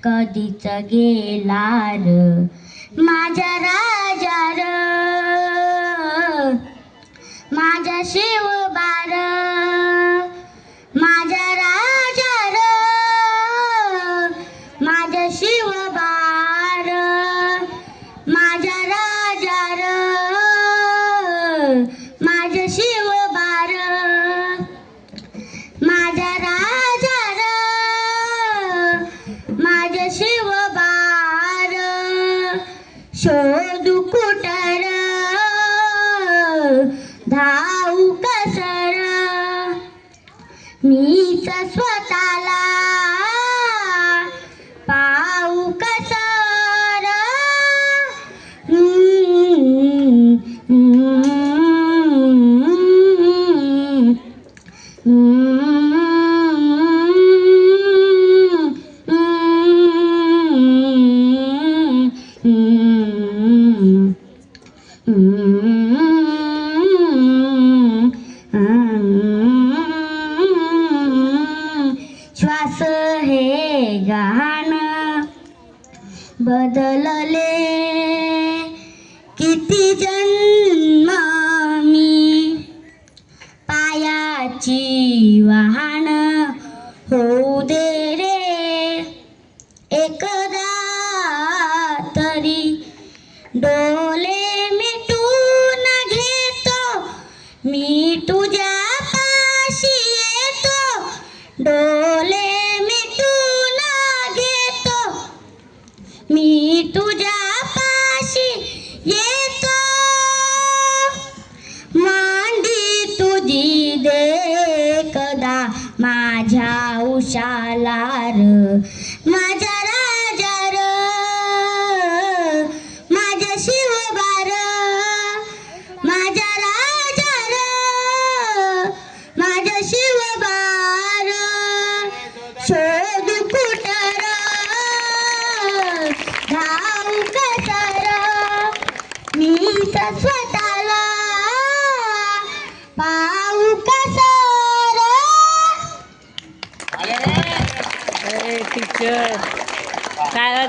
कधीच गेला र माझ्या राजा र माझ्या शिवबार माझ्या राजा र माझ्या शिवबार माझ्या राजा र माझ्या शिवबार माझ्या राजा र माझ्या शिवबार शोधू कुठर धावू कसर मीच स्वतःला पाहू कसर श्वास हे गाणं बदलले किती जन्म मी पायाची वाहन होऊ दे रे एकदा तरी डोले मिटून घेतो मी तुझ्या पाशी येतो डोले मिटून घेतो मी तुझ्या पाशी येतो मांडी तुझी दे कदा माझ्या उशाला र माझ्या राजा र माझ्या शिवबार माझ्या राजा र माझ्या शिवबार शोधू कुठर धावू कसर मीच स्वतःला पाहू कसर टीचर काय